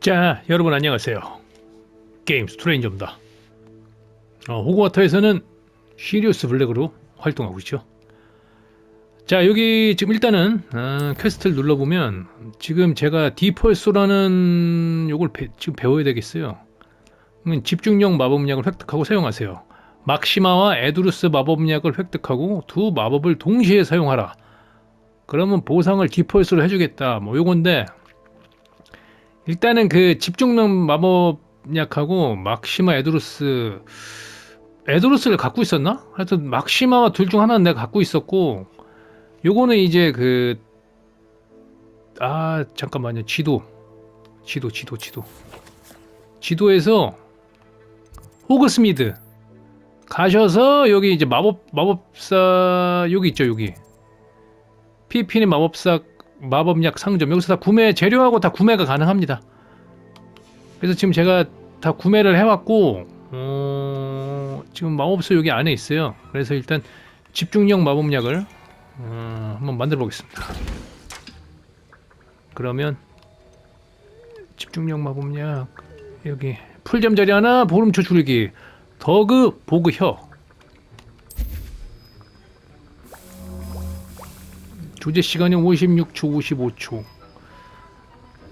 자, 여러분 안녕하세요. 게임 스트레인저입니다. 호그와트에서는 시리우스 블랙으로 활동하고 있죠. 자, 여기 지금 일단은 퀘스트를 눌러보면 지금 제가 디펄소라는 요걸 지금 배워야 되겠어요. 집중력 마법약을 획득하고 사용하세요. 막시마와 에두루스 마법약을 획득하고 두 마법을 동시에 사용하라. 그러면 보상을 디펄소로 해주겠다. 뭐 요건데 일단은 그 집중력 마법약하고 막시마 에두루스를 갖고 있었나? 하여튼 막시마와 둘 중 하나는 내가 갖고 있었고, 요거는 이제 잠깐만요. 지도에서 호그스미드 가셔서 여기 이제 마법사 여기 있죠. 여기 피피는 마법약 상점, 여기서 다 재료하고 다 구매가 가능합니다. 그래서 지금 제가 다 구매를 해왔고, 지금 마법소 여기 안에 있어요. 그래서 일단 집중력 마법약을 한번 만들어 보겠습니다. 그러면 집중력 마법약 여기 풀잠자리 하나, 보름초 줄기, 더그 보그혀. 조제 시간이 56초, 55초.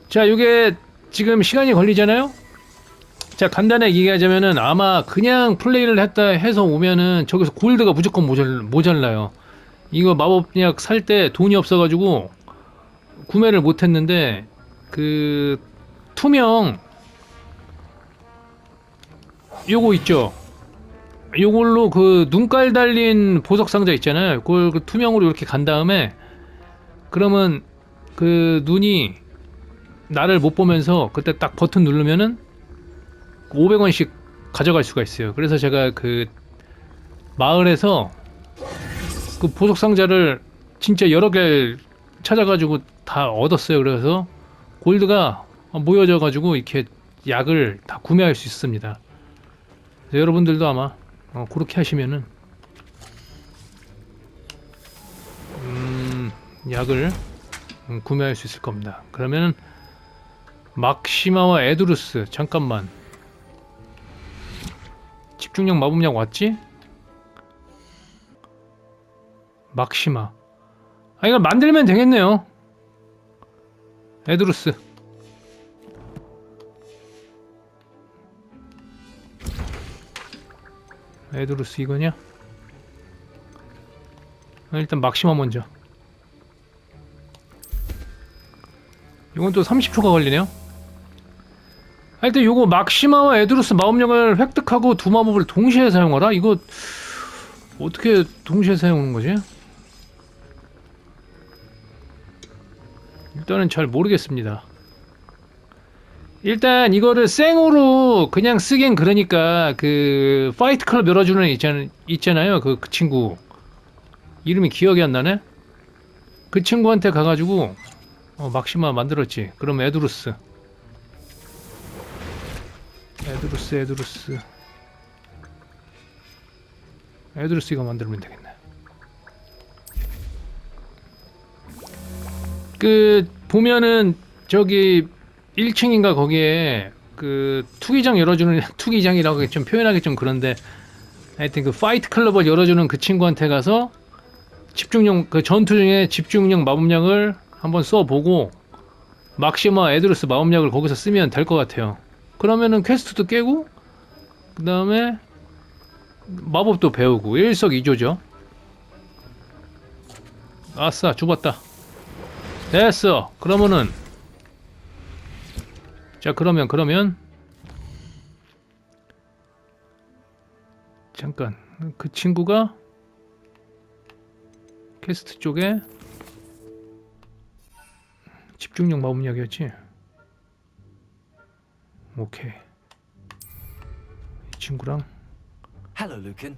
자, 이게 지금 시간이 걸리잖아요? 자, 간단하게 얘기하자면은 아마 그냥 플레이를 했다 해서 오면은 저기서 골드가 무조건 모자라요. 이거 마법약 살 때 돈이 없어가지고 구매를 못했는데, 그 투명 요거 있죠? 요걸로 그 눈깔 달린 보석 상자 있잖아요. 그걸 그 투명으로 이렇게 간 다음에, 그러면 그 눈이 나를 못 보면서 그때 딱 버튼 누르면은 500원씩 가져갈 수가 있어요. 그래서 제가 그 마을에서 그 보석 상자를 진짜 여러 개 찾아가지고 다 얻었어요. 그래서 골드가 모여져 가지고 이렇게 약을 다 구매할 수 있습니다. 여러분들도 아마 그렇게 하시면은 약을 구매할 수 있을 겁니다. 그러면은 막시마와 에두루스, 잠깐만, 집중력 마법약 왔지? 막시마, 이걸 만들면 되겠네요. 에두루스 이거냐? 일단 막시마 먼저. 이건 또 30초가 걸리네요. 하여튼 요거 막시마와 에두루스 마법력을 획득하고 두 마법을 동시에 사용하라? 이거 어떻게 동시에 사용하는 거지? 일단은 잘 모르겠습니다. 일단 이거를 생으로 그냥 쓰긴 그러니까 그 파이트클럽 열어주는 있잖아요. 그 친구 이름이 기억이 안 나네? 그 친구한테 가가지고 막시마 만들었지. 그럼 에두루스 이거 만들면 되겠네. 그 보면은 저기 1층인가 거기에 그 투기장 열어주는 투기장이라고 좀 표현하기 좀 그런데, 하여튼 그 파이트클럽을 열어주는 그 친구한테 가서 집중력, 그 전투 중에 집중력 마법약을 한번 써보고 막시마 에두루스 마법약을 거기서 쓰면 될 것 같아요. 그러면은 퀘스트도 깨고 그 다음에 마법도 배우고 일석이조죠. 아싸, 죽었다. 됐어. 그러면은 자, 그러면 잠깐, 그 친구가 퀘스트 쪽에 집중력 마법약이었지. 오케이. 이 친구랑. Hello, Lucan.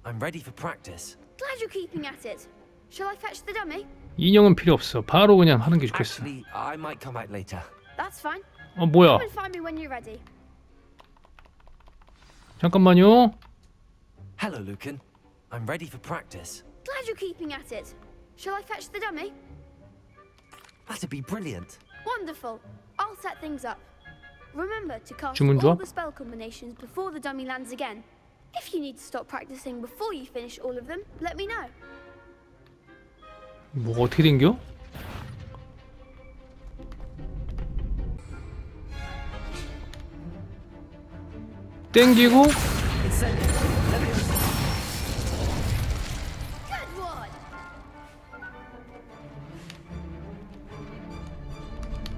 I'm ready for practice. Glad you're keeping at it. Shall I fetch the dummy? 인형은 필요 없어. 바로 그냥 하는 게 좋겠어. Actually, I might come back later. That's fine. 뭐야? Come and find me when you're ready. 잠깐만요. Hello, Lucan. I'm ready for practice. Glad you're keeping at it. Shall I fetch the dummy? That'd be brilliant. Wonderful. I'll set things up. Remember to cast all 주문조합? the spell combinations before the dummy lands again. If you need to stop practicing before you finish all of them, let me know. 뭐 어떻게 된겨? 땡기고 Good one.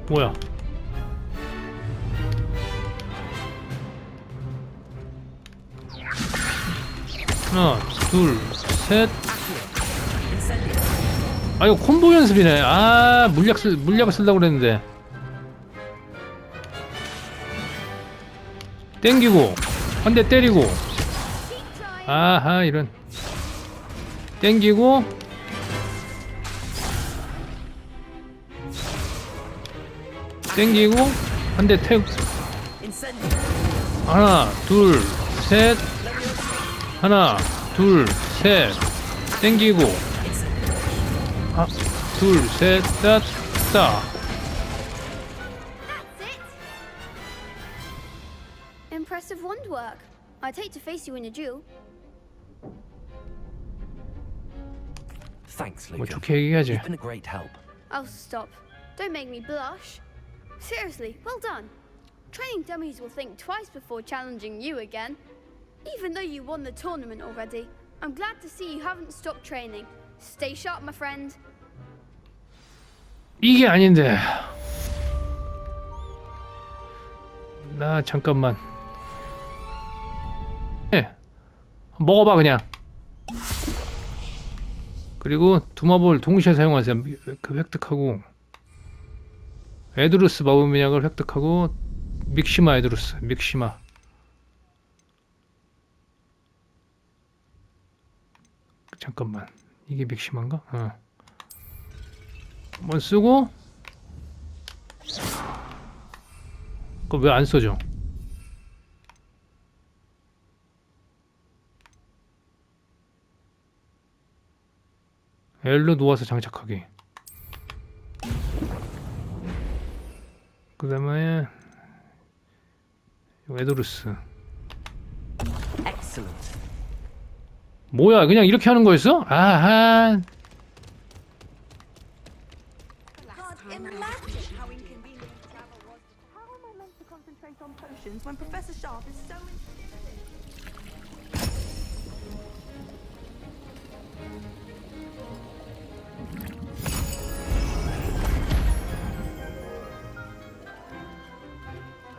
뭐야? 하나, 둘, 셋. 아 이거 콤보 연습이네. 아 물약을 쓰려고 그랬는데. 땡기고 한 대 때리고. Keep trying. 아하 이런. 땡기고 땡기고 한 대 태우고. 하나, 둘, 셋. 하나, 둘, 셋. 땡기고. 하나, 둘, 셋, 넷, 다. That's it. Impressive wand work. I'd hate to face you in a duel. Thanks, 뭐 Lucan. 좋게 얘기하지. You've been a great help. Oh, stop. Don't make me blush. Seriously, well done. Training dummies will think twice before challenging you again. Even though you won the tournament already, I'm glad to see you haven't stopped training. Stay sharp, my friend. 이게 아닌데. 나 잠깐만. 네. 먹어봐 그냥. 그리고 두마볼 동시에 사용하세요. 그 획득하고 에드루스 마법민약을 획득하고 믹시마 에드루스 믹시마. 잠깐만 이게 믹시마인가? 한번 쓰고 그거 왜 안 써져? L로 놓아서 장착하기. 그 다음에 에드루스. Excellent. 뭐야 그냥 이렇게 하는 거였어? 아하. Imagine how inconvenient travel was. How am I meant to concentrate on potions when Professor Sharp is so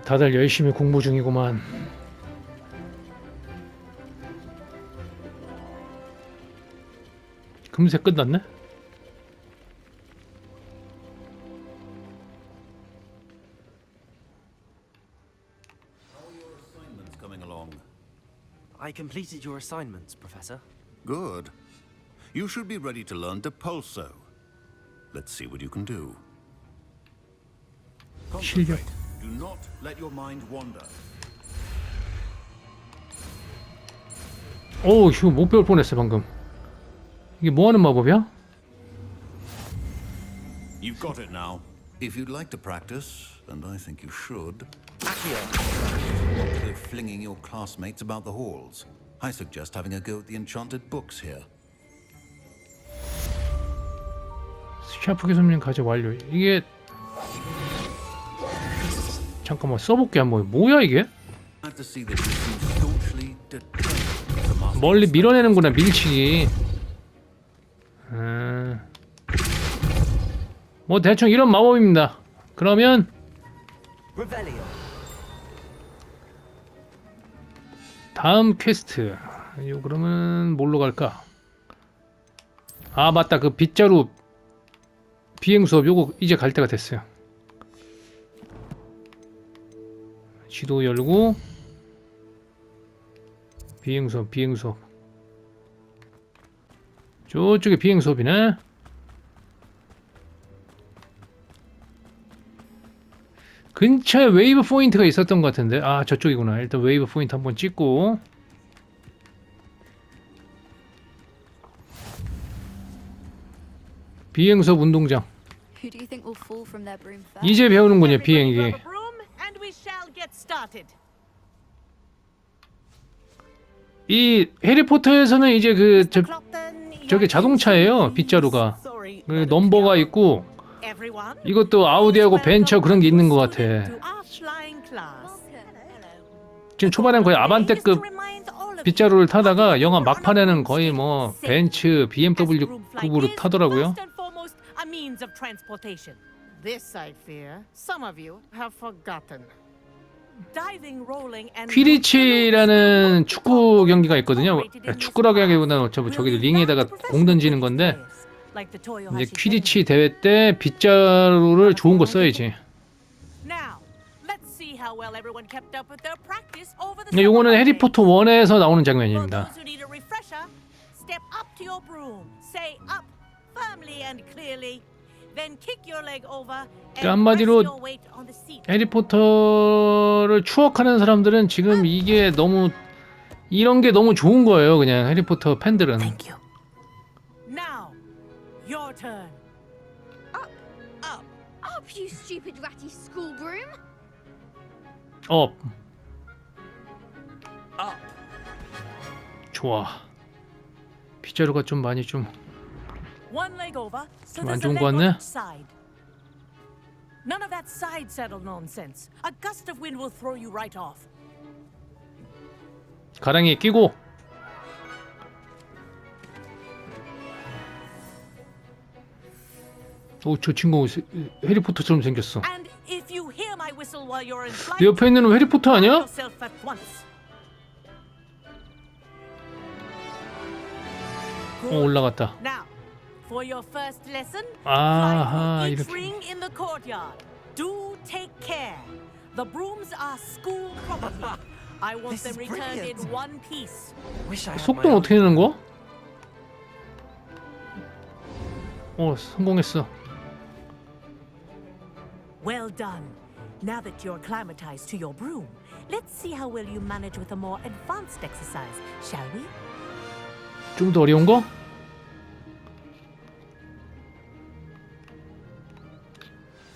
다들 열심히 공부 중이구만. 금세 끝났네? Coming along. I completed your assignments, Professor. Good. You should be ready to learn Diperso. Let's see what you can do. 실력. Concentrate. Do not let your mind wander. 오, 이거 못 배울 뻔했어 방금. 이게 뭐 하는 마법이야? You've got it now. If you'd like to practice, and I think you should, Accio. not go flinging your classmates about the halls. I suggest having a go at the enchanted books here. 샤프교수님 과제 완료. 이게 잠깐만 써볼게 한번. 뭐야 이게? Glad to see that you seem staunchly determined to master. 멀리 밀어내는구나 밀치기. 뭐 대충 이런 마법입니다. 그러면 Revelio. 다음 퀘스트. 이거 그러면 뭘로 갈까? 아 맞다 그 빗자루 비행수업 요거 이제 갈 때가 됐어요. 지도 열고 비행수업 저쪽에 비행수업이네. 근처에 웨이브 포인트가 있었던 것 같은데 아 저쪽이구나. 일단 웨이브 포인트 한번 찍고 비행수업 운동장 Who do you think will fall from their broom first? 이제 배우는군요 비행기. broom and we shall get started. 이 해리포터에서는 이제 저기 자동차예요. 빗자루가 그 넘버가 있고 이것도 아우디하고 벤처 그런 게 있는 것 같아. 지금 초반엔 거의 아반떼급 빗자루를 타다가 영화 막판에는 거의 뭐 벤츠, BMW급으로 타더라고요. This I fear some of you have forgotten. 퀴디치라는 축구 경기가 있거든요. 축구라고 하기보다는 저기 링에다가 공 던지는 건데 이제 퀴디치 대회 때 빗자루를 좋은 거 써야지. 요거는 해리포터 1에서 나오는 장면입니다. 그러니까 한마디로 해리포터를 추억하는 사람들은 지금 이게 너무 이런 게 너무 좋은 거예요. 그냥 해리포터 팬들은. Now, your turn. Up, you stupid ratty school broom! 업. 좋아. 빗자루가 좀 많이 좀 One leg over, so 안 there's a 좋은 거 leg on 같네? each side. None of that side saddle nonsense. A gust of wind will throw you right off. 가랑이에 끼고. 오, 저 친구 해리포터처럼 생겼어. And if you hear my whistle while you're in flight, 내 옆에 있는 애 해리포터 아니야? yourself at once. 올라갔다. Now, for your first lesson, 아하, fly through each 이렇게. ring in the courtyard. Do take care. The brooms are school property. I want This them is returned in brilliant. one piece. Wish I had my 속도는 own. 어떻게 되는 거야? 성공했어. Well done. Now that you're acclimatized to your broom, let's see how well you manage with a more advanced exercise, shall we? 좀 더 어려운 거?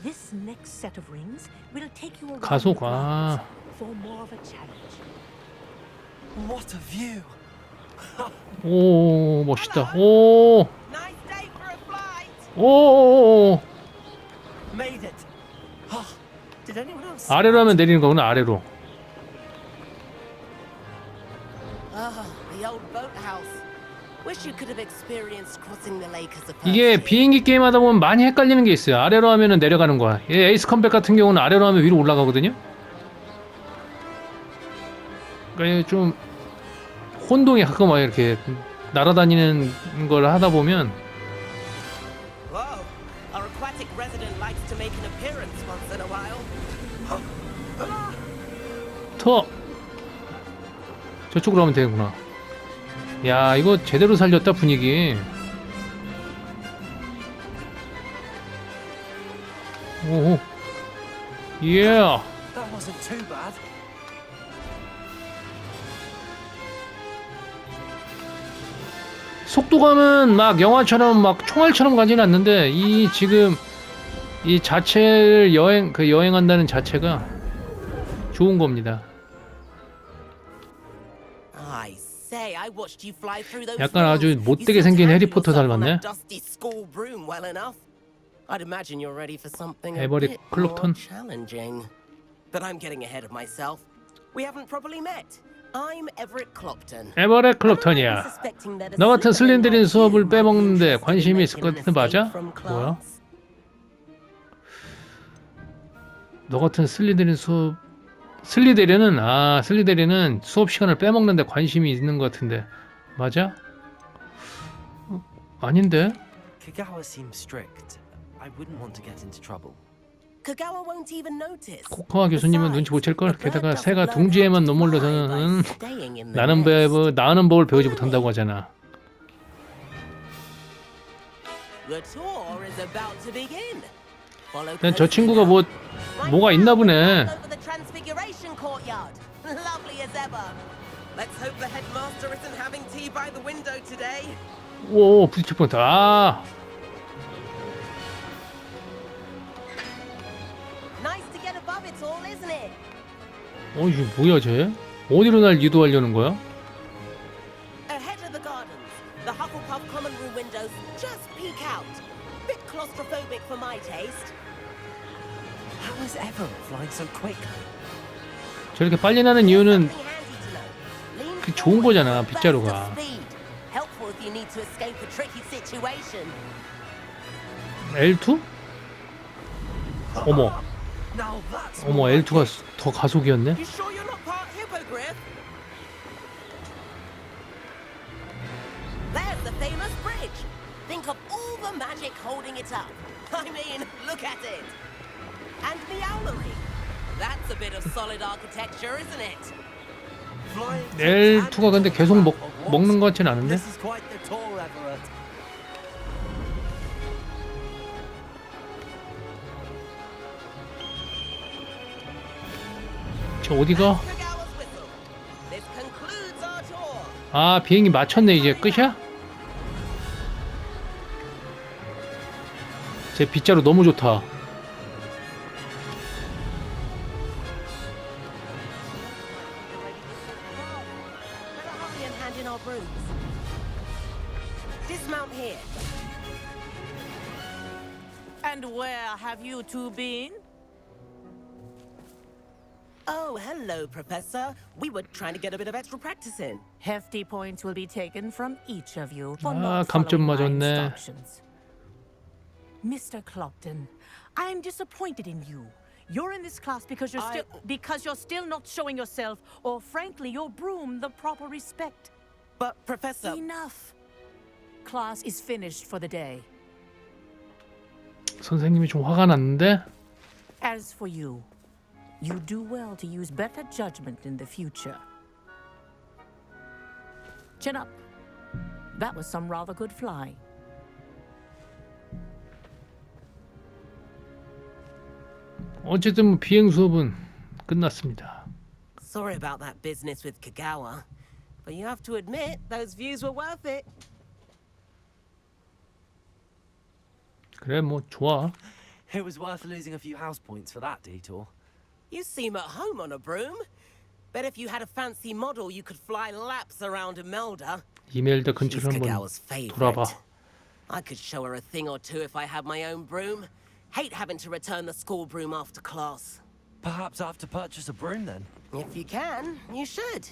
This next set of rings will take you around 가속, the grounds 아. for more of a challenge. What a view! 오, 멋있다. 오, Nice day for a flight! 오. Made it! Oh, did anyone else? 아래로 하면 내리는 거구나. 아래로. Ah, the old boathouse. Wish you could have experienced crossing the lake as a 이게 person. 비행기 게임 하다 보면 많이 헷갈리는 게 있어요. 아래로 하면은 내려가는 거야. 얘 에이스 컴백 같은 경우는 아래로 하면 위로 올라가거든요. 그러니까 좀 혼동이 가끔 와요. 이렇게 날아다니는 걸 하다 보면. Whoa, our aquatic resident likes to make an appearance once in a while. 터 저쪽으로 하면 되는구나. 야, 이거 제대로 살렸다 분위기. 오, 예. That wasn't too bad. 속도감은 막 영화처럼 막 총알처럼 가지는 않는데 이 지금 이 자체를 여행한다는 자체가 좋은 겁니다. I say, I watched you fly through those 약간 아주 walls. 못되게 You 생긴 seem to 해리포터 handle yourself on 닮았네. that dusty school broom well enough. I'd imagine you're ready for something a 에버렛 bit more 클롭턴. challenging. But I'm getting ahead of myself. We haven't properly met. I'm Everett Clopton. 에버렛 클롭턴이야. 너 같은 슬린더린 수업을 빼먹는데 관심이 있을 것 같은데 맞아? 뭐야? 너 같은 슬리데린 수업 슬리데린은 수업 시간을 빼먹는데 관심이 있는 것 같은데 맞아? 아닌데? Kagawa seems strict. I wouldn't want to get into trouble. Kagawa won't even notice. 코코아 교수님은 눈치 못 챌걸? 게다가 새가 둥지에만 머물러서는 나는 법을 배우지 못한다고 하잖아. The tour is about to begin. 난 저 친구가 뭐가 있나 보네. Over the Transfiguration courtyard. Lovely as ever. Let's hope the headmaster isn't having tea by the window today. 오, 부딪힐 뻔했다. 아, Nice to get above it all, isn't it? 이게 뭐야 쟤? 어디로 날 유도하려는 거야? Ahead of the gardens, the Hufflepuff common room windows just peek out. Bit claustrophobic for my taste. How is Everett flying so quickly? 저렇게 빨리 나는 이유는 Something handy to know. Lean 그 좋은 forward 거잖아, for 빗자루가. bursts of speed. Helpful if you need to escape a tricky situation. L2? 어머, Now that's 어머, L2가 더 가속이었네? You sure you're not part hippogriff? There's the famous bridge. Think of all the magic holding it up. I mean, look at it. And the owlery. That's a bit of solid architecture, isn't it? L2가 근데 계속 먹는 것 같진 않은데? This is quite the tour, Everett. 저 어디가? Kagawa's whistle. This concludes our tour. 아, 비행기 마쳤네. 이제 끝이야? 제 빗자루 너무 좋다. Better hurry and hand in our brooms. Dismount here. And where have you two been? Oh, hello, Professor. We were trying to get a bit of extra practice in. Hefty points will be taken from each of you for 아, not 감점 following my 맞았네. instructions. Mr. Clopton, I'm disappointed in you. You're in this class because you're still not showing yourself, or frankly, your broom the proper respect. But, Professor... Enough. Class is finished for the day. 선생님이 좀 화가 났는데? As for you, you do well to use better judgment in the future. Chin up. That was some rather good flying. 어쨌든 비행 수업은 끝났습니다. Sorry about that business with Kagawa. But you have to admit, those views were worth it. 그래, 뭐 좋아. It was worth losing a few house points for that detour. You seem at home on a broom. Bet if you had a fancy model, you could fly laps around Imelda. 이멜다 She's 근처를 한번 Kagawa's favorite. 돌아봐. I could show her a thing or two if I had my own broom. Hate having to return the school broom after class. Perhaps I have to purchase a broom then. If you can, you should.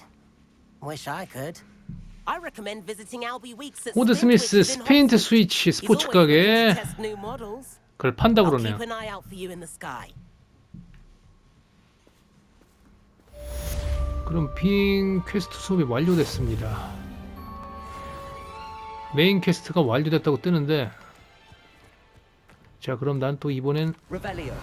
Wish I could. I recommend visiting Albie Weeks at 호그스미드 스페인트 스위치 스포츠 가게에 test new models. 그걸 판다 I'll 그러네요. keep an eye out for you in the sky. 그럼 비행 퀘스트 수업이 완료됐습니다. 메인 퀘스트가 완료됐다고 뜨는데, 자 그럼 난 또 이번엔 Revelio.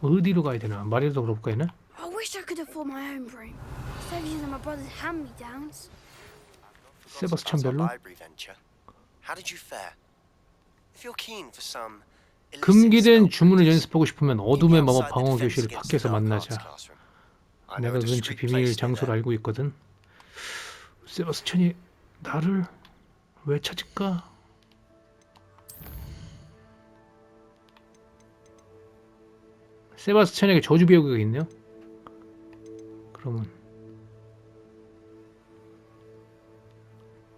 어디로 가야 되나? 말이라도 걸어볼까 얘는? I wish I could afford my own broom. Instead of using my brother's hand-me-downs. 세바스찬 별로? How did you fare? If you're keen for some 금기된 주문을 연습하고 싶으면 어둠의 마법 방어 교실 밖에서 만나자. 내가 그 근처 비밀 장소를 알고 있거든. 세바스찬이 나를 왜 찾을까? 세바스찬에게 저주 배우기가 있네요. 그러면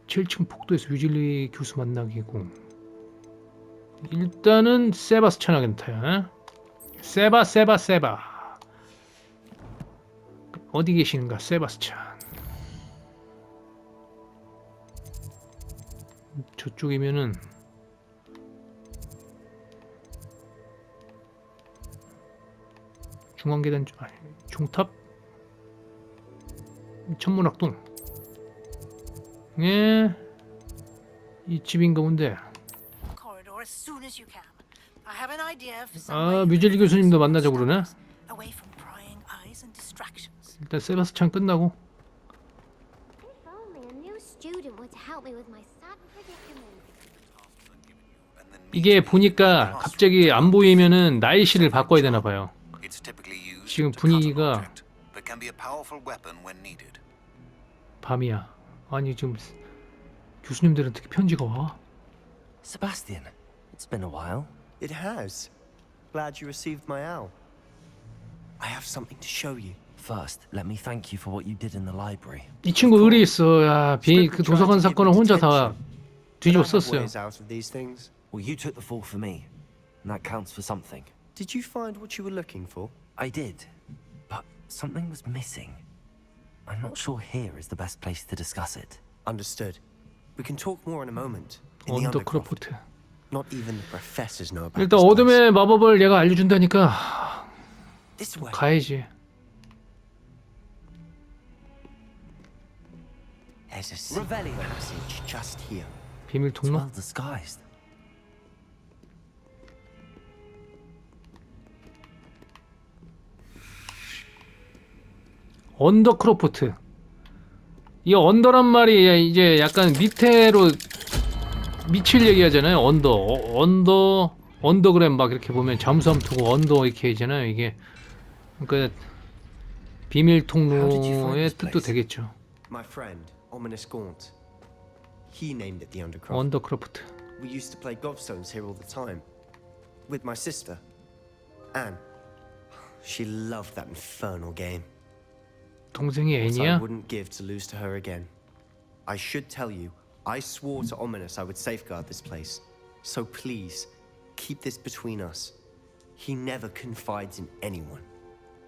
7층 복도에서 유질리 교수 만나기고, 일단은 세바스찬한테 세바 어디 계시는가 세바스찬. 저쪽이면은 중앙계단 종탑 천문학동. 예, 이 집인가 본데. Corridor as soon as you can. I have an idea for some 아, way 뮤젤리 to 교수님도 만나자고 그러네. away from prying eyes and distractions. 일단 세바스찬 끝나고. If only a new student were to help me with my sad predicament. 이게 보니까 갑자기 안 보이면은 날씨를 바꿔야 되나 봐요. 지금 분위기가 밤이야. 아니 지금 교수님들은 특히 편지가 와. I have something to show you. First, let me thank you for what you did in the library. 이 친구 의리 있어. 야, 그 도서관 사건을 혼자 다 뒤집어 썼어요. Ways out of these things. Well, you took the fall for me, and that counts for something. Did you find what you were looking for? I did, but something was missing. I'm not sure here is the best place to discuss it. Understood. We can talk more in a moment. In the undercroft. 언더크로포트. Not even the professors know about 일단 this place. 어둠의 마법을 얘가 알려준다니까 This way. 가야지. There's a secret passage just here. 비밀 It's 통로. well disguised. 언더크로포트. 이 언더란 말이 이제 약간 밑으로 밑을 얘기하잖아요. 언더그램 막 이렇게 보면 잠수함 투고 언더 이렇게 하잖아요. 이게 그러니까 비밀 통로의 뜻도 되겠죠. My friend, Ominous Gaunt. He named it the undercroft. 언더크로포트. We used to play gobstones here all the time. With my sister, Anne. She loved that infernal game. 동생이 What I 애니야? wouldn't give to lose to her again. I should tell you, I swore to Ominous I would safeguard this place. So please, keep this between us. He never confides in anyone.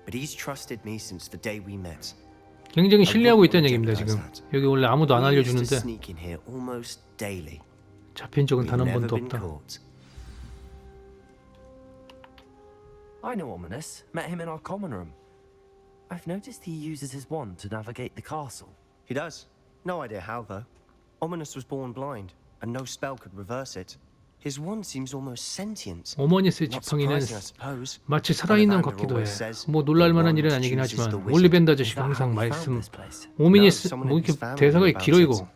But he's trusted me since the day we met. 굉장히 신뢰하고 있다는 얘기입니다. 지금 여기 원래 아무도 안 We used to 알려주는데 sneak in here almost daily. 잡힌 적은 We've 단 한 never 번도 been 없다. caught. I know Ominous. Met him in our common room. I've noticed he uses his wand to navigate the castle. He does. No idea how, though. Ominous was born blind, and no spell could reverse it. His wand seems almost sentient. 오머니스의 Not 지팡이는 surprising, I suppose. 마치 살아있는 것 같기도 해. 뭐 놀랄 만한 일은 아니긴 하지만 올리벤더 아저씨가 항상 말씀 오미니스 뭐 이렇게 대사가 길어 이거.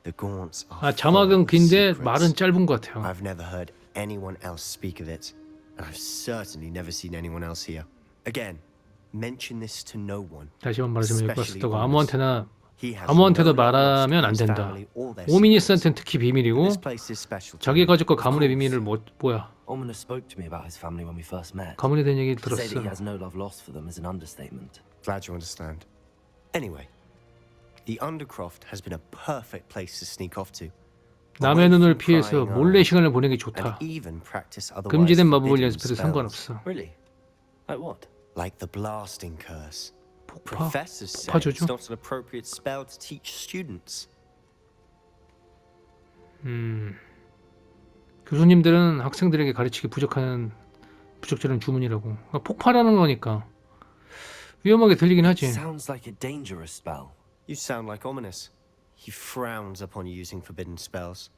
The Gaunts are 아 자막은 full of 긴데 secrets. 말은 짧은 것 같아요. I've never heard anyone else speak of it, and I've certainly never seen anyone else here. Again, mention this to no one. 다시 한번 말하자면 여기 especially 봤었다고 Ominous. He has 아무한테도 no knowledge 말하면 of 안 his 된다. family or their 오미니스한테는 secrets. 특히 비밀이고 This place is special to 자기 him. 가족과 가문의 비밀을 뭐야? Ominous spoke to me about his family when we first met. 가문에 대한 얘기를 To say that 들었어. he has no love lost for them is an understatement. Glad you understand. Anyway, the Undercroft has been a perfect place to sneak off to. 남의 눈을 피해서 몰래 시간을 보내기 좋다. And even practice otherwise 금지된 마법을 forbidden 연습해도 spells. 상관없어. Really? Like what? Like the blasting curse. 폭파? Professors say 폭파조죠? it's not an appropriate spell to teach students. 교수님들은 학생들에게 가르치기 부적절한 주문이라고. 그러니까 폭파라는 거니까 위험하게 들리긴 하지. Sounds like a dangerous spell. You sound like Ominous. He frowns upon using forbidden spells.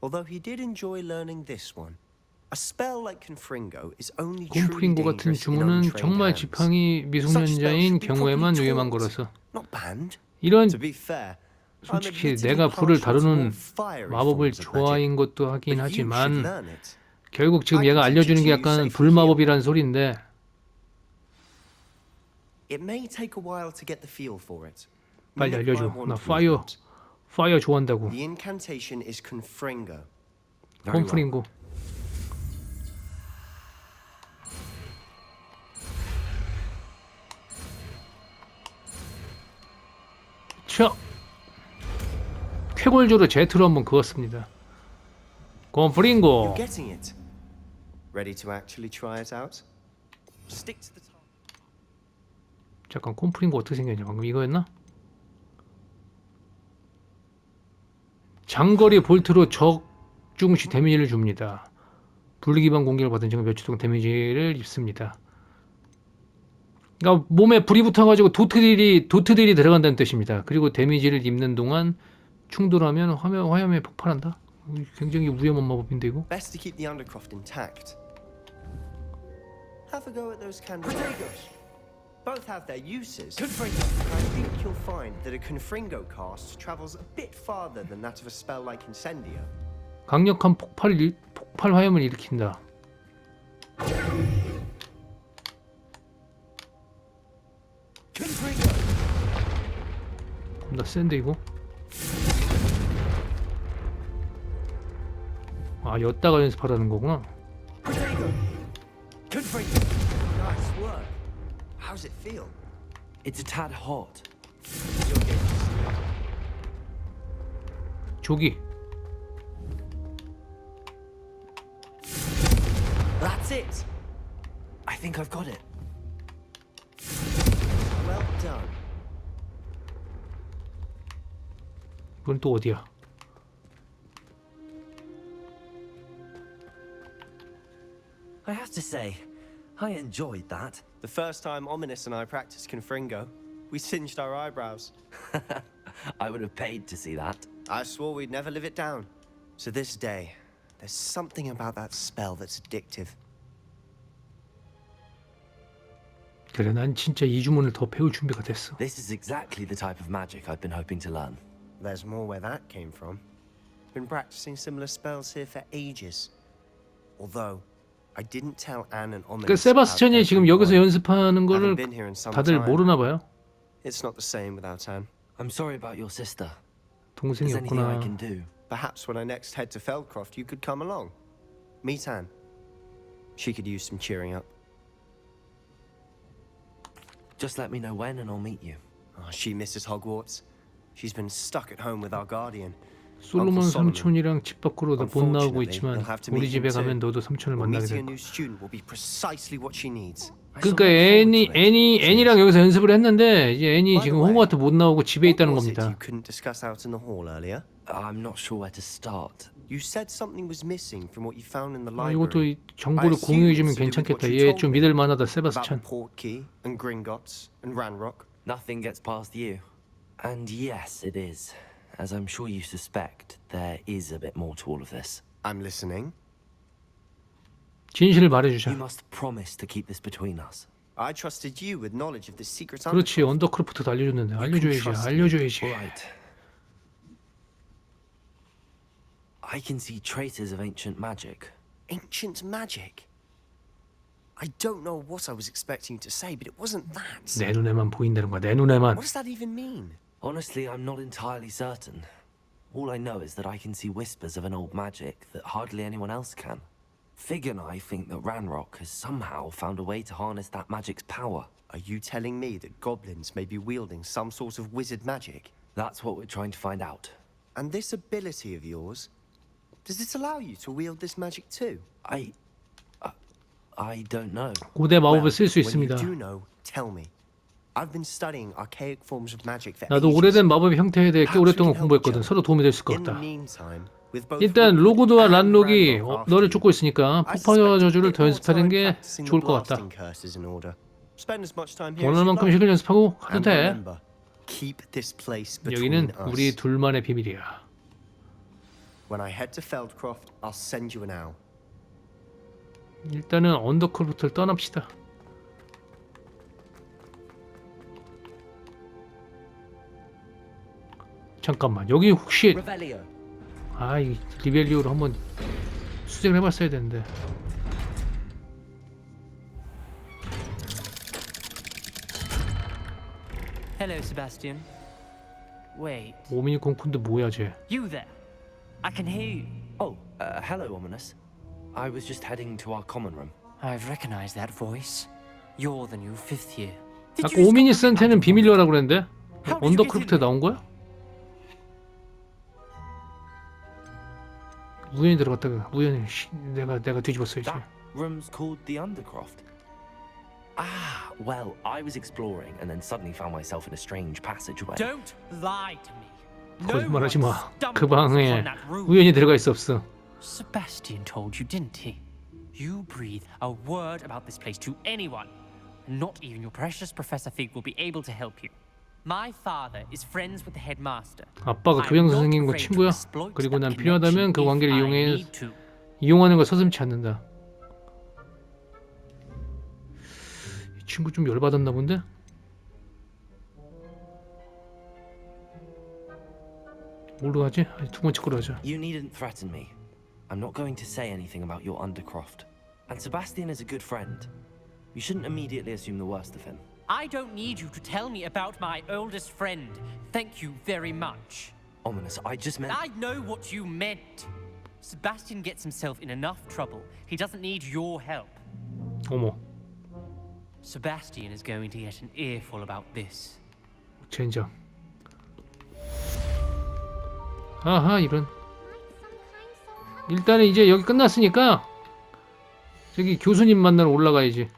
Although he did enjoy learning this one. A spell like Confringo is only truly 곰프링고 같은 dangerous in 주문은 untrained 정말 hands. 지팡이 미숙련자인 경우에만 위험한 거라서. Not banned. 이런 To be fair, I'm 솔직히 admittedly 내가 불을 partial to 다루는 more fiery 마법을 forms of magic, 좋아하는 것도 하긴 but you 하지만 should learn it. 결국 지금 얘가 알려주는 게 약간 불마법이란 소리인데 It may take a while to get the feel for it. 빨리 Mimic 알려줘. my wand 나 파이어 movement. 좋아한다고. The incantation is Confringo. Very well. 곰프링고. 자, 쾌골조로 제트로 한번 그었습니다. 곰프링고. You're getting it. Ready to actually try it out? Stick to the target. 잠깐 곰프링고 어떻게 생겼냐? 방금 이거였나? 장거리 볼트로 적중시 데미지를 줍니다. 분리기반 공격을 받은 적은 며칠 동안 데미지를 입습니다. 그러니까 몸에 불이 붙어가지고 도트들이 들어간다는 뜻입니다. 그리고 데미지를 입는 동안 충돌하면 화염에 폭발한다. 굉장히 위험한 마법인데 이거. Best to keep the Undercroft intact. Have a go at those candelabros. Both have their uses. I think you'll find that a Confringo cast travels a bit farther than that of a spell like Incendio. 강력한 폭발 화염을 일으킨다. 겁나 센데 이거. 아 엿다가 연습하라는 거구나. Nice work. How's it feel? It's a tad hot. 조기. That's it. I think I've got it. Well done. 이건 또 어디야? I have to say, I enjoyed that. The first time Ominous and I practiced Confringo, we singed our eyebrows. I would have paid to see that. I swore we'd never live it down. To this day, there's something about that spell that's addictive. 그래, 난 진짜 이 주문을 더 배울 준비가 됐어. This is exactly the type of magic I've been hoping to learn. There's more where that came from. Been practicing similar spells here for ages. Although, I didn't tell Anne and 그러니까 Ominous 세바스찬이 지금 여기서 연습하는 거를 been here in some 다들 time. 모르나 봐요. It's not the same without Anne. I'm sorry about your sister. 동생이 Is anything I 없구나. can do? Perhaps when I next head to Feldcroft, you could come along. Meet Anne. She could use some cheering up. Just let me know when and I'll meet you. Oh, she misses Hogwarts. She's been stuck at home with our guardian. 솔로몬 삼촌이랑 집 밖으로 못 나오고 있지만 우리 집에 가면 너도 삼촌을 만나게 Meeting a 될 new 거야. student will be precisely what she needs. 그러니까 애니랑 여기서 연습을 했는데 이제 애니 지금 호그와트 못 나오고 집에 있다는 What was it 겁니다. you couldn't discuss out in the hall earlier? I'm not sure where to start. You said something was missing from what you found in the 아, library. 이것도 이 정보를 공유해주면 괜찮겠다. 얘 좀 믿을 만하다, About 세바스찬. the Portkey and Gringotts and Ranrock. Nothing gets past you. And yes, it is. As I'm sure you suspect, there is a bit more to all of this. I'm listening. 진실을 You 말해주자. must promise to keep this between us. I trusted you with knowledge of the secret 그렇지, undercroft. 언더크로포트도 알려줬는데 You can 알려줘야지, trust me. 알려줘야지. Right. I can see traces of ancient magic. Ancient magic. I don't know what I was expecting to say, but it wasn't that. 내 눈에만 보인다는 거야, 내 눈에만. What does that even mean? Honestly, I'm not entirely certain. All I know is that I can see whispers of an old magic that hardly anyone else can. Fig and I think that Ranrock has somehow found a way to harness that magic's power. Are you telling me that goblins may be wielding some sort of wizard magic? That's what we're trying to find out. And this ability of yours, does it allow you to wield this magic too? I don't know. 고대 마법을 쓸 수 when 있습니다. you do know, tell me. I've been studying archaic forms of magic for 나도 ages. 오래된 마법의 형태에 대해 꽤 오랫동안 공부했거든. 서로 도움이 될 수 In the 같다. meantime, with both 일단 Rookwood 로그드와 and 란록이 Ranrock after 너를 you, 쫓고 있으니까 I 폭파 suspect 저주를 a 더 bit more 연습하는 time 게 practicing the 좋을 것 같다. blasting curses in order. Spend as much time here as 원하는 you 만큼 like. 시간 연습하고 가도 And 돼. remember, keep this place between 여기는 us. 우리 둘만의 비밀이야. When I head to Feldcroft, I'll send you an owl. 일단은 언더크로포트를 떠납시다. 잠깐만, 여기 혹시 Revelio. 이 리벨리오로 한번 수색을 해봤어야 되는데. Hello, Sebastian. Wait, 오미니 공푼데 뭐야 쟤? you there? I can hear you. Oh, hello, Ominous. I was just heading to our common room. I've recognized that voice. You're the new fifth year. Did 아까 you just 오미니스한테는 비밀로라고 그랬는데 How did you 언더크로포트에 get in 나온 거야? 우연히 들어갔다가 우연히 내가 뒤집었어야지. That room's called the Undercroft. Ah, well, I was exploring and then suddenly found myself in a strange passageway. Don't lie to me. No 거짓말하지 one 마. stumbles 그 방에 upon that room. 우연히 들어가 있을 수 없어. Sebastian told you, didn't he? You breathe a word about this place to anyone. Not even your precious Professor Fig will be able to help you. My father is friends with the headmaster. 아빠가 I'm 교양 not 선생님과 afraid to 친구야. exploit 그리고 난 that 필요하다면 그 connection 관계를 if I need to. 이용하는 거 서슴지 않는다. 이 친구 좀 열받았나 본데? 뭘로 하지? 두 번째 거로 하자. You needn't threaten me. I'm not going to say anything about your Undercroft. And Sebastian is a good friend. You shouldn't immediately assume the worst of him. I don't need you to tell me about my oldest friend. Thank you very much. Ominous, I just meant... I know what you meant. Sebastian gets himself in enough trouble. He doesn't need your help. 어머. Sebastian is going to get an earful about this. 젠장. 아하, 이런. 일단은 이제 여기 끝났으니까 저기 교수님 만나러 올라가야지.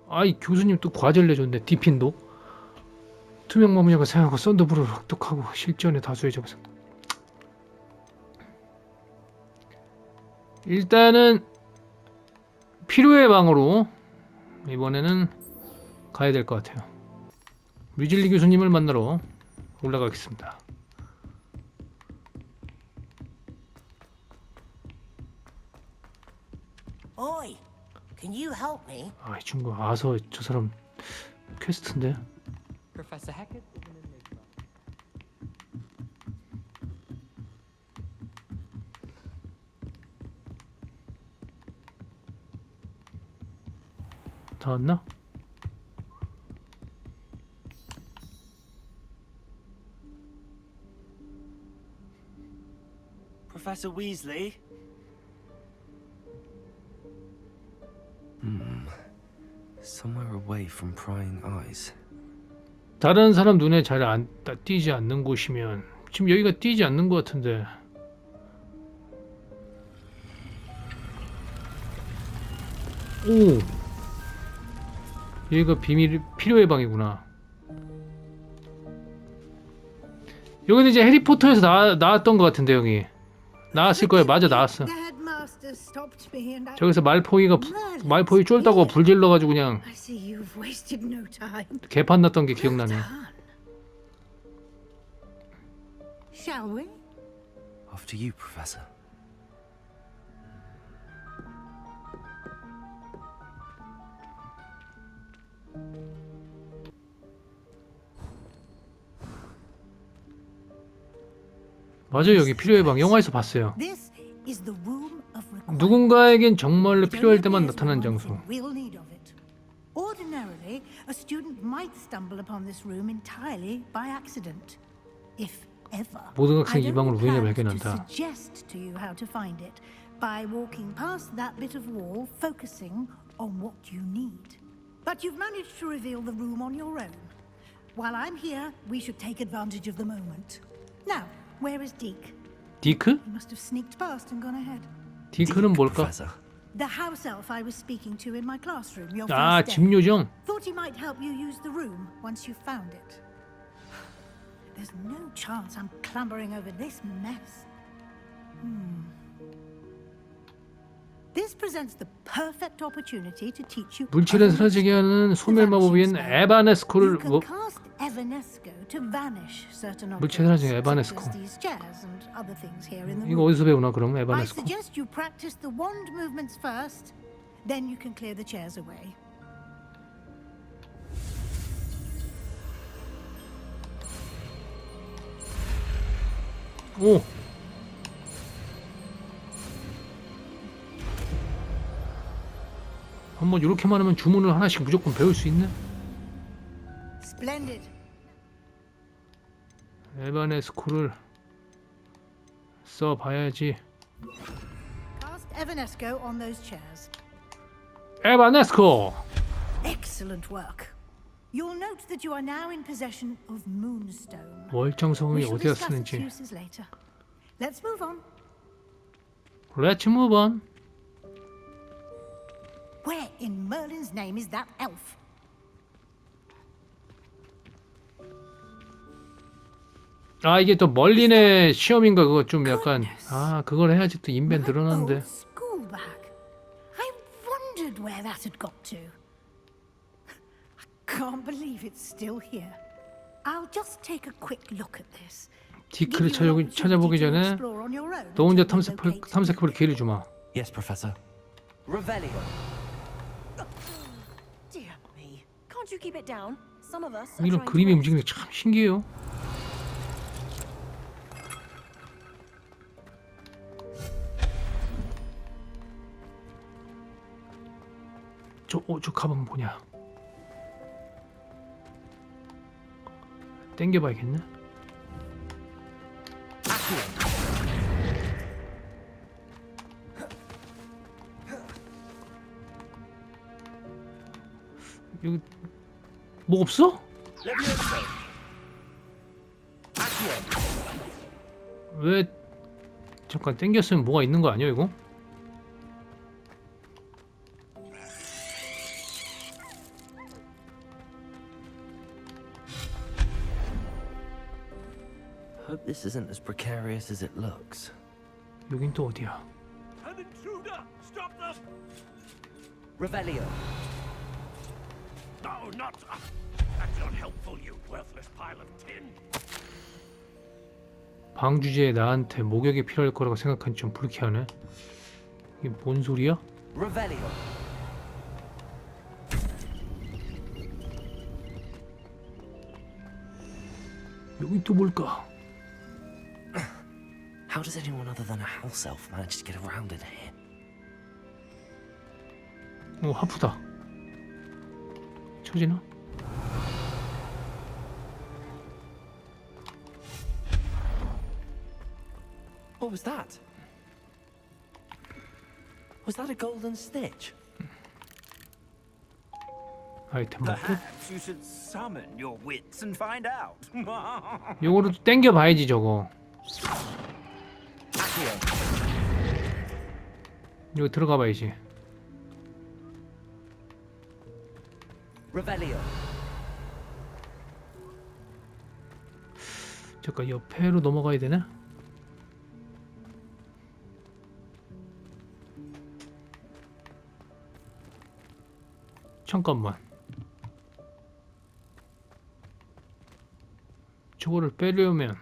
아이, 교수님 또 과제를 내줬네. 디핀도 투명 마무리가 사용하고 썬더블을 획득하고 실전에 다수의 접속. 일단은 필요의 방으로 이번에는 가야 될 것 같아요. 뮤즐리 교수님을 만나러 올라가겠습니다. Oi, can you help me? 아, 이 친구 아서 저 사람 퀘스트인데. Professor Hackett is an enigma. 다 왔나? Professor Weasley? Somewhere away from prying eyes. 다른 사람 눈에 잘 띄지 않는 곳이면 지금 여기가 띄지 않는 것 같은데. 오, 여기가 필요의 방이구나. 여기는 이제 해리포터에서 나왔던 것 같은데. 여기 나왔을 거예요. 맞아, 나왔어. 저기서 말포이 쫄다고 불 질러가지고 그냥 개판 났던 게 기억나네. Shall we? After you, Professor. 맞아요. 여기 필요의 방 영화에서 봤어요. This is the room of requirement. 누군가에겐 정말로 필요할 때만 나타나는 장소. We'll need of it. Ordinarily, a student might stumble upon this room entirely by accident, if ever. 모든 학생이 이 I'd 방을 only 우연히 plan to 발견한다. suggest to you how to find it by walking past that bit of wall, focusing on what you need. But you've managed to reveal the room on your own. While I'm here, we should take advantage of the moment. Now, where is Deke? 디크? He must have sneaked past and gone ahead. 디크는 뭘까? Professor. The house elf I was speaking to in my classroom. Your 아, first day. 집요정. Thought he might help you use the room once you found it. There's no chance I'm clambering over this mess. This presents the perfect opportunity to teach you. 물질을 사라지게 하는 소멸 마법인 에바네스코를 You can cast Evanesco to vanish certain 물질 사라지게 objects, 에바네스코. such as these chairs and other things here in the 이거 room. 어디서 배우나 그럼 I 에바네스코? suggest you practice the wand movements first, then you can clear the chairs away. 오. 한번 이렇게만 하면 주문을 하나씩 무조건 배울 수 있네. Splendid. 에바네스코를 써봐야지. Cast Evanesco on those chairs. 에바네스코. Excellent work. You'll note that you are now in possession of Moonstone. We 월장성이 shall 어디다 discuss its 쓰는지. uses later. Let's move on. Let's move on. Where in Merlin's name is that elf? 아, 이게 또 멀린의 시험인가 그거 좀 약간 아, 그걸 해야지 또 인벤 늘어나는데. Old school bag. I wondered where that had got to. I can't believe it's still here. I'll just take a quick look at this. 디크를 찾아보기 전에 너 혼자 탐색해볼 기회를 주마. Yes, Professor. Revelio. Dear me. Can't you keep it down? Some of us are 이런 trying to 그림이 rest. 움직이는 게 참 신기해요. 저 가방 뭐냐? 땡겨봐야겠네. 여기 뭐 없어? 왜 잠깐 땡겼으면 뭐가 있는 거 아니야 이거? Hope this isn't as precarious as it looks. 여긴 또 어디야? An intruder! Stop them! Revelio. No, not. That's not helpful, you worthless pile of tin. 방 주제에 나한테 목욕이 필요할 거라고 생각하니 좀 불쾌하네. 이게 뭔 소리야? Revelio. 여긴 또 뭘까? How does anyone other than a house elf manage to get around in here? 하프다. 쳐지나? What was that? Was that a golden stitch? 아이템 먹고. Perhaps you should summon your wits and find out. 요거를 또 땡겨 봐야지 저거. 이거 들어가 봐야지. Revelio. 잠깐 옆에로 넘어가야 되나? 잠깐만. 저거를 빼려면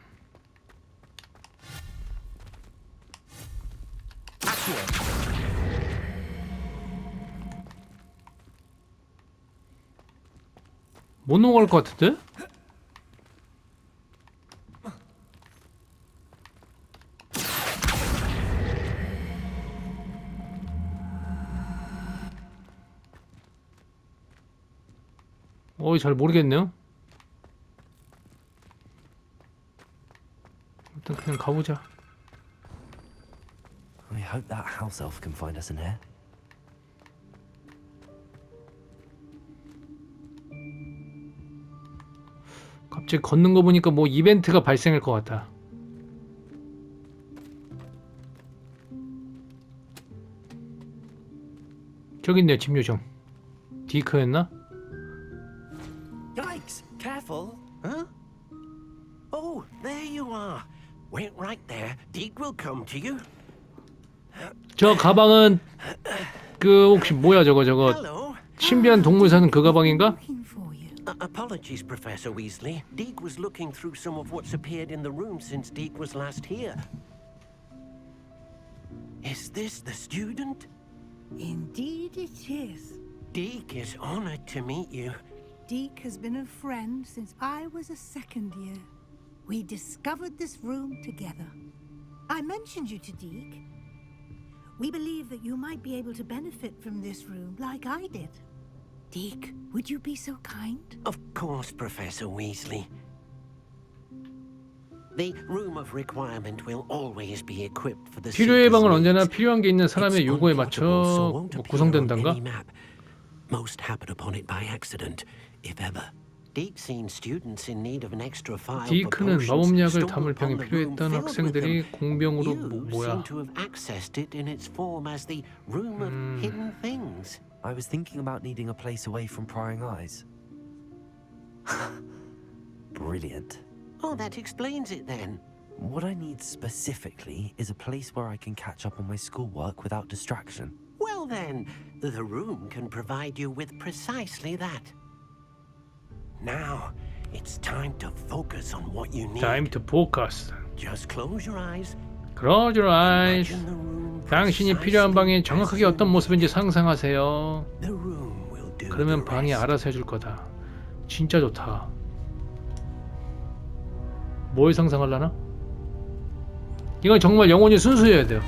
못 넘어갈 것 같은데? 잘 모르겠네요. 일단 그냥 가보자. I hope that house elf can find us in here. 갑자기 걷는 거 보니까 뭐 이벤트가 발생할 것 같다. 저기 있네요, 집 요정. 디크였나? Yikes! Careful! Huh? Oh, there you are. Wait right there. Deke will come to you. 저 가방은 그 혹시 뭐야 저거 신비한 동물 사는 그 가방인가? Apologies, Professor Weasley. Deke was looking through some of what's appeared in the room since Deke was last here. Is this the student? Indeed it is. Deke is honored to meet you. Deke has been a friend since I was a second year. We discovered this room together. I mentioned you to Deke. We believe that you might be able to benefit from this room like I did. Deke, would you be so kind? Of course, Professor Weasley. The room of requirement will always be equipped for the 필요의 방은 언제나 필요한 게 있는 사람의 요구에 맞춰 구성된단가? Most happen upon it by accident, if ever. 디크는 마법약을 담을 병에 필요했던 학생들이 공병으로 뭐야? I was thinking about needing a place away from prying eyes. Brilliant. Oh, that explains it then. What I need specifically is a place where I can catch up on my schoolwork without distraction. Well then, the room can provide you with precisely that. Now, it's time to focus on what you need. Time to focus. Just close your eyes. Close your eyes. 당신이 필요한 방이 정확하게 어떤 모습인지 상상하세요. 그러면 방이 알아서 해줄 거다. 진짜 좋다. 뭘 상상하려나? 이건 정말 영혼이 순수해야 돼요.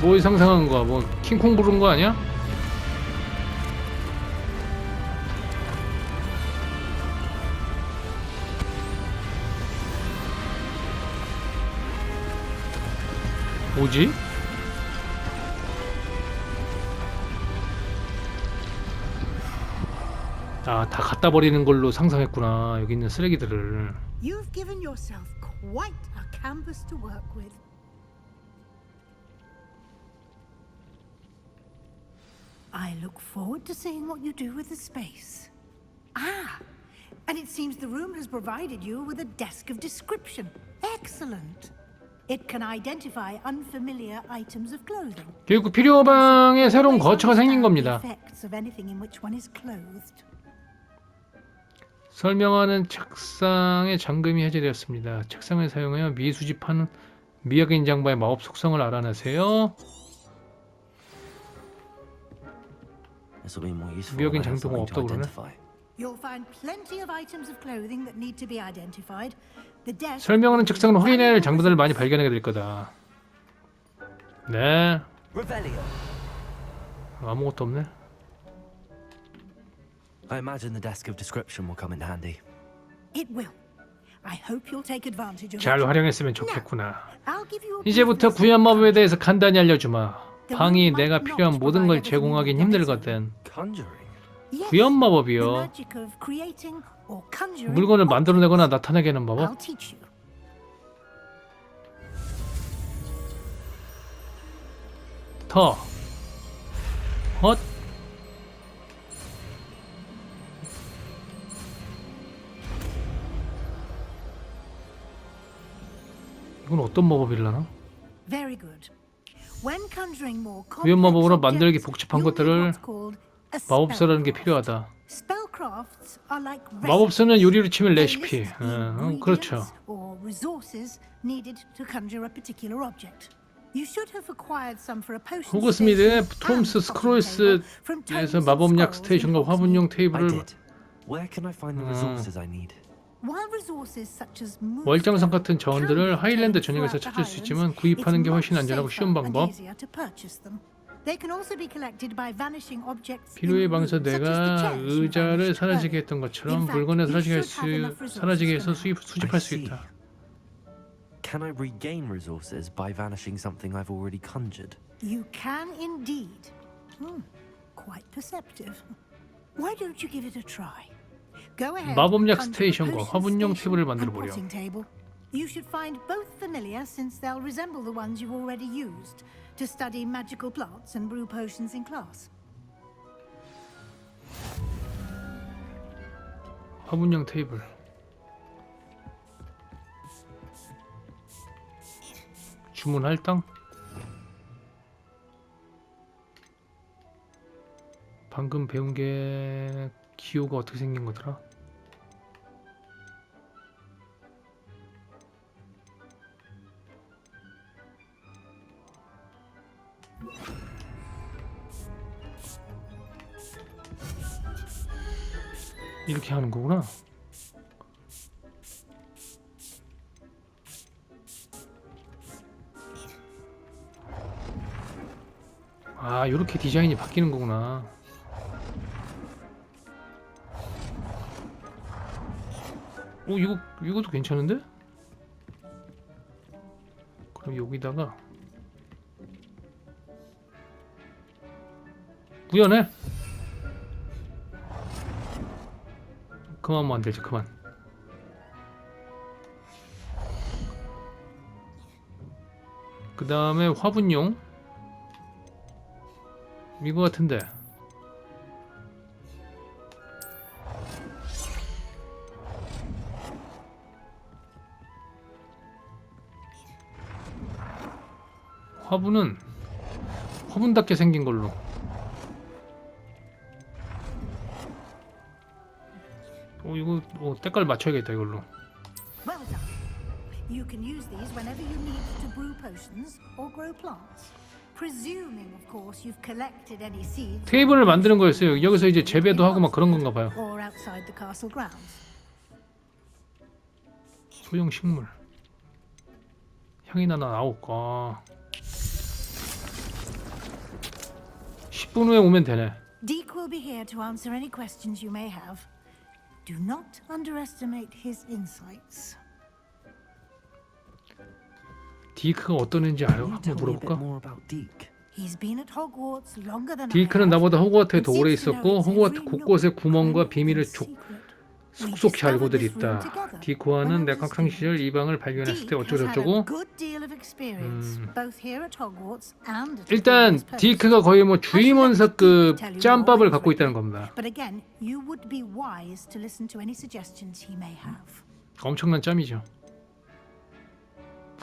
뭘 상상한 거야? 뭐 킹콩 부른 거 아니야? 뭐지? 아, 다 갖다 버리는 걸로 상상했구나. 여기 있는 쓰레기들을. You've given yourself quite a canvas to work with. I look forward to seeing what you do with the space. Ah, and it seems the room has provided you with a desk of description. Excellent. It can identify unfamiliar items of clothing. 결국 필요방에 새로운 거처가 생긴 겁니다. Effects of anything in which one is clothed. 설명하는 책상의 잠금이 해제되었습니다. 책상을 사용하여 미 수집하는 미확인 장바의 마법 속성을 알아내세요. 미확인 장도가 없다고 그러네. You'll find plenty of items of clothing that need to be identified. The desk. 설명하는 책상은 확인해야 할 장부들을 많이 발견하게 될 거다. 네. 아무것도 없네. I imagine the desk of description will come in handy. It will. I hope you'll take advantage of 잘 it. 활용했으면 좋겠구나. I'll give you a 이제부터 구현 마법에 대해서 간단히 알려주마. 방이 내가 필요한 모든 걸 제공하긴 힘들거든. 구현 마법이요. 물건을 만들어내거나 나타내게 하는 마법? 더. 헛. 이건 어떤 마법이려나? 구현 마법으로 만들기 복잡한 것들을 마법서라는 게 필요하다. 마법서는 요리로 치면 레시피. 그렇죠. 호그스미드, 톰스 스크롤스에서 마법약 스테이션과 화분용 테이블을 월장성 같은 자원들을 하일랜드 전역에서 찾을 수 있지만 구입하는 게 훨씬 안전하고 쉬운 방법. 필요에 방서 내가 의자를 사라지게 했던 것처럼 물건을 사라지게 해서 수집할 수 있다. Can I regain resources by vanishing something I've already conjured? You can indeed. Quite perceptive. Why don't you give it a try? Go ahead. 마법약 스테이션과 화분용 테이블을 만들어 보려. You should find both familiar since they'll resemble the ones you've already used to study magical plants and brew potions in class. 화분용 테이블. 주문 할당? 방금 배운 게 기호가 어떻게 생긴 거더라? 이렇게 하는 거구나. 아, 이렇게 디자인이 바뀌는 거구나. 오, 이것도 괜찮은데? 그럼 여기다가 구현해. 그만하면 안 되지, 그만. 그 다음에 화분용. 이거 같은데. 화분은 화분답게 생긴 걸로. 이거 때깔 맞춰야겠다 이걸로. Well done. You can use these whenever you need to brew potions or grow plants. Presuming, of course, you've collected any seeds. 테이블을 만드는 거였어요. 여기서 이제 재배도 하고 막 그런 건가 봐요. Or outside the castle grounds. 소형 식물. 향이 나올까? 10분 후에 오면 되네. Deke will be here to answer any questions you may have. Do not underestimate his insights. 디크가 어떤 애인지 알아? Can you 한번 tell me a bit 물어볼까? more about Deke? He's been at Hogwarts longer than I 디크는 have. 나보다 호그와트에 더 and 오래 seems to know 있었고 its 호그와트 every 곳곳에 nook, 구멍과 cranny, 비밀을 and secret. We 쏙쏙히 알고들 discovered this room 있다. together 디크와는 when I 내가 was a 학창 student. 시절 이 방을 발견했을 때 Deke has had a 어쩌고저쩌고. good deal of experience, both here at Hogwarts and at 일단 previous posts. 디크가 거의 뭐 주임원사급 tell you 짬밥을 more 갖고 when 있다는 he's 겁니다. But again, you would be wise to listen to any suggestions he may have. 엄청난 짬이죠.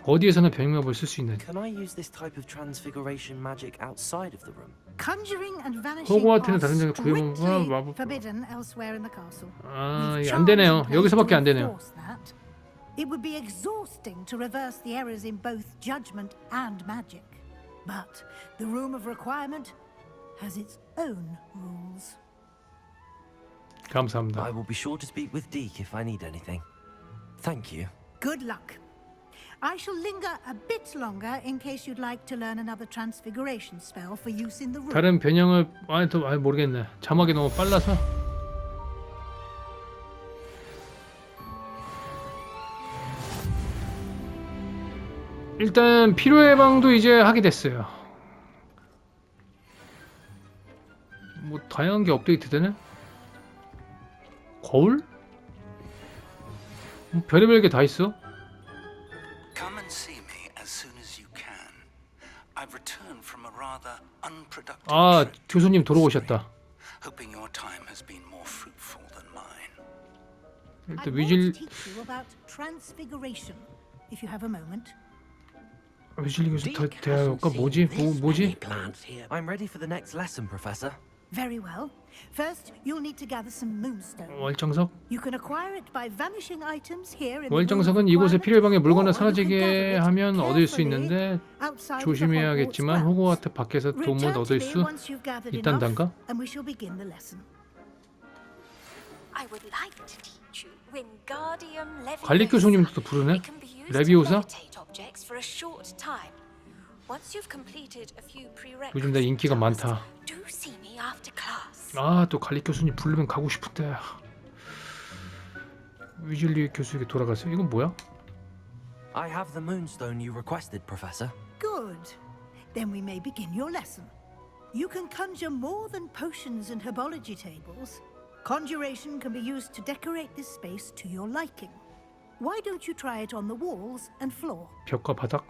어디에서나 병명을 쓸 수 있는. Can I use this type of transfiguration magic outside of the room? Conjuring and vanishing 호그와트는 are 다른 점의 구현과 strictly 마법. forbidden elsewhere in the castle. 아, With 이게 안 되네요. charms in place 여기서밖에 to 안 되네요. enforce that. It would be exhausting to reverse the errors in both judgment and magic. But the room of requirement has its own rules. 감사합니다. I will be sure to speak with Deke if I need anything. Thank you. Good luck. I shall linger a bit longer in case you'd like to learn another transfiguration spell for use in the room. 다른 변형을 모르겠네. 자막이 너무 빨라서. 일단 필요의 방도 이제 하게 됐어요. 뭐 다양한 게 업데이트 되네. 거울? 별의별 게 다 있어. Come and see me as soon as you can. I've returned from a rather unproductive 아, trip. 교수님 돌아오셨다. Hoping your time has been more fruitful than mine. I 일단 want to 위즐 teach you about transfiguration, if you have a moment. 위즐리 교수 대화할까? 뭐지? 뭐지? I'm ready for the next lesson, Professor. Very well. First, you'll need to gather some moonstone. 월정석? You can acquire it by vanishing items here in the 월정석은 room of 이곳에 필요의 방에 물건을 requirement, or you can 사라지게 gather it 하면 얻을 수 carefully 있는데 outside of the 조심해야겠지만 Hogwarts 호그와트 grounds. 밖에서 도움을 Return to 얻을 me 수 once you've gathered enough, 있단단가? and we shall begin the lesson. I would like to teach you Wingardium Leviosa. 관리 교수님도 부르네? It can be used 레비오사? to levitate objects for a short time. Once you've completed a few prerequisites, 요즘 내 인기가 많다. do see me after class. 아, 또 관리 교수님 부르면 가고 싶은데. 위즐리 교수에게 돌아가세요. 이건 뭐야? I have the moonstone you requested, Professor. Good. Then we may begin your lesson. You can conjure more than potions and herbology tables. Conjuration can be used to decorate this space to your liking. Why don't you try it on the walls and floor? 벽과 바닥.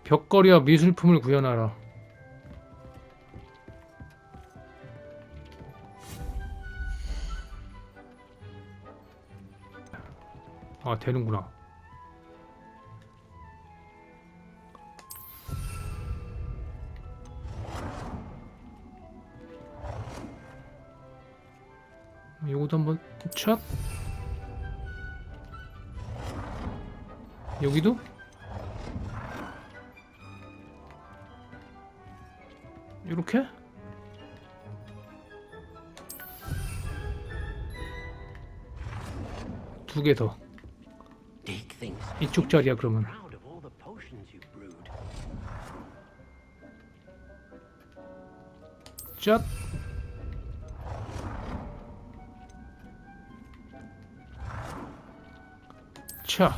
벽걸이와 미술품을 구현하라. 아, 되는구나. 요것도 한번 촥. 여기도? 이렇게? 두 개 더. 이쪽 자리야 그러면. 짭. 차.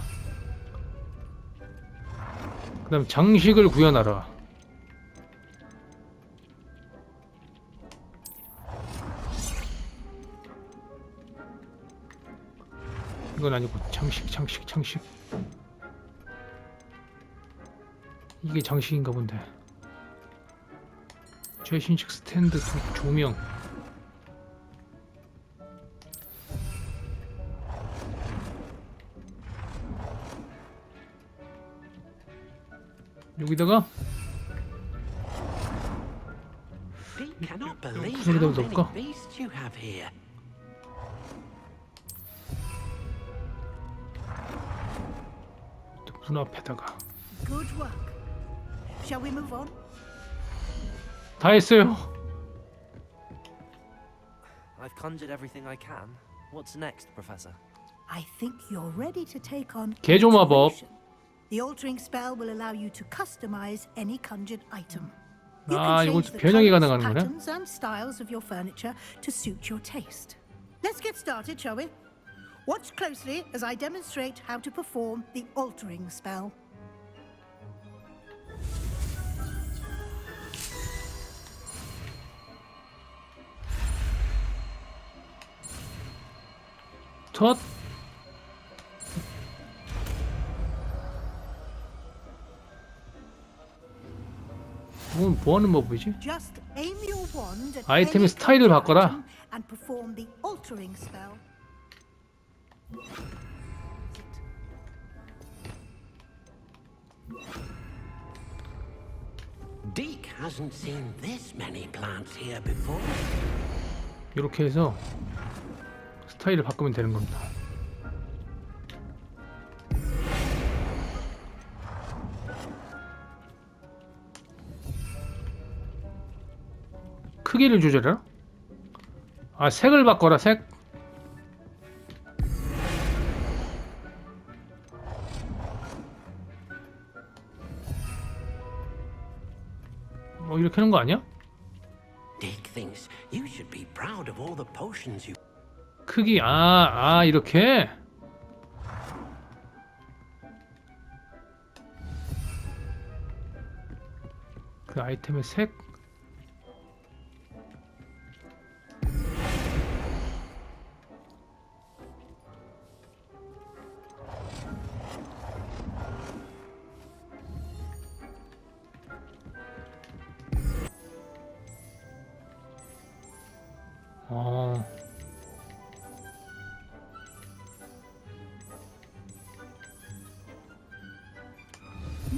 그다음 장식을 구현하라. 이건 아니고 장식. 이게 장식인가 본데. 최신식 스탠드 조명. 여기다가 구석에다 넣을까? 문 앞에다가. Good work. Shall we move on? 다 했어요. I've conjured everything I can. What's next, Professor? I think you're ready to take on 개조 마법. alteration. The altering spell will allow you to customize any conjured item. You 아, can 이거 change the 변형이 colors, 가능한 거네? patterns and styles of your furniture to suit your taste. Let's get started, shall we? Watch closely as I demonstrate how to perform the altering spell. 첫 이건 뭐하는 법이지? Just aim your wand at 아이템의 any 스타일을 target 바꿔라. item and perform the altering spell. Deke hasn't seen this many plants here before. 이렇게 해서 스타일을 바꾸면 되는 겁니다. 크기를 조절해라? 아, 색을 바꿔라, 색. 이렇게 하는 거 아니야? Deke thinks you should be proud of all the potions you. 크기, 이렇게? 그 아이템의 색?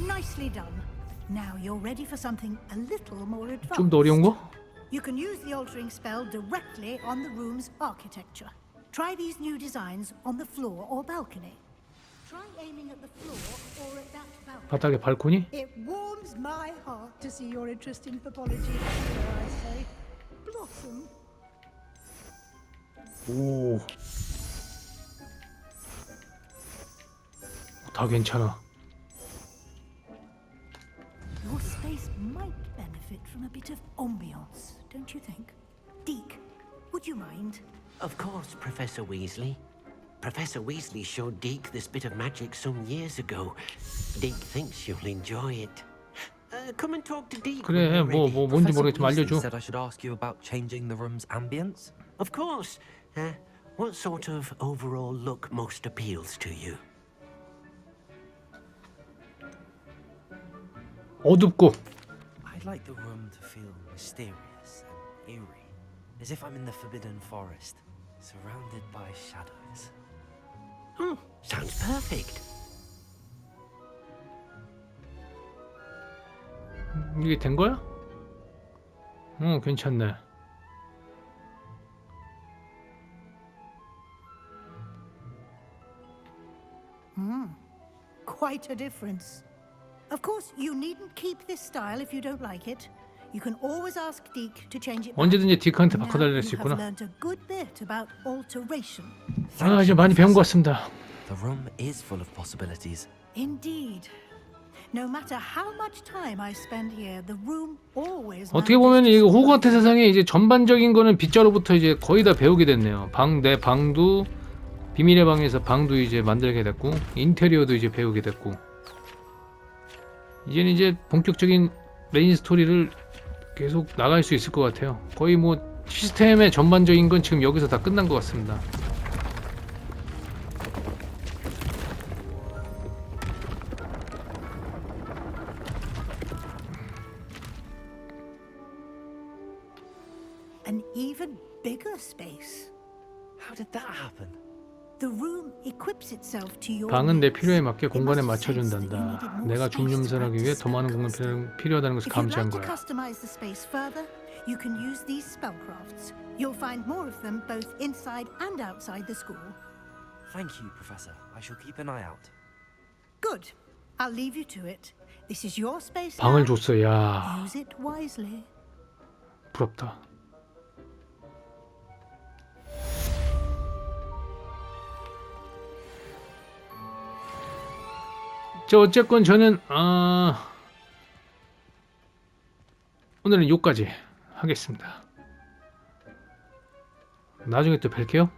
Nicely done. Now you're ready for something a little more advanced. 좀 더 어려운 거? You can use the altering spell directly on the room's architecture. Try these new designs on the floor or balcony. Try aiming at the floor or at that balcony. 바닥에 발코니? It warms my heart to see your interest in herbology, dare I say. Blossom. 오. 다 괜찮아. Your space might benefit from a bit of ambiance, don't you think? Deke, would you mind? Of course, Professor Weasley. Professor Weasley showed Deke this bit of magic some years ago. Deke thinks you'll enjoy it. Come and talk to Deke. 그래, 뭔지 모르겠지만 알려줘. Said I should ask you about changing the room's ambience. Of course. What sort of overall look most appeals to you? 어둡고. I'd like the room to feel mysterious and eerie, as if I'm in the Forbidden Forest, surrounded by shadows. Oh, sounds perfect. 이게 된 거야? 괜찮네. Quite a difference. Of course, you needn't keep this style if you don't like it. You can always ask Deke to change it. 언제든지 디크한테 Now 바꿔달릴 수 you have 있구나. learned a good bit about alteration. 이제 많이 배운 것 같습니다. The room is full of possibilities. Indeed. No matter how much time I spend here, the room always. 어떻게 보면 이 호그와트 세상에 이제 전반적인 거는 빗자루부터 이제 거의 다 배우게 됐네요. 내 방도 비밀의 방에서 방도 이제 만들게 됐고 인테리어도 이제 배우게 됐고 이제는 이제 본격적인 메인 스토리를 계속 나갈 수 있을 것 같아요. 거의 뭐 시스템의 전반적인 건 지금 여기서 다 끝난 것 같습니다. An even bigger space. How did that happen? The room equips itself to your 방은 내 needs. 필요에 맞게 It 공간에 must sense that you 맞춰준단다. needed more 내가 space to 중념선하기 위해 practice 더 많은 공간이 spellcraft. 필요하다는 것을 If you'd 감지한 like to 거야. customize the space further, you can use these spellcrafts. You'll find more of them both inside and outside the school. Thank you, Professor. I shall keep an eye out. Good. I'll leave you to it. This is your space 방을 now. 줬어. 야, Use it wisely. 부럽다. 어쨌건 저는 오늘은 여기까지 하겠습니다. 나중에 또 뵐게요.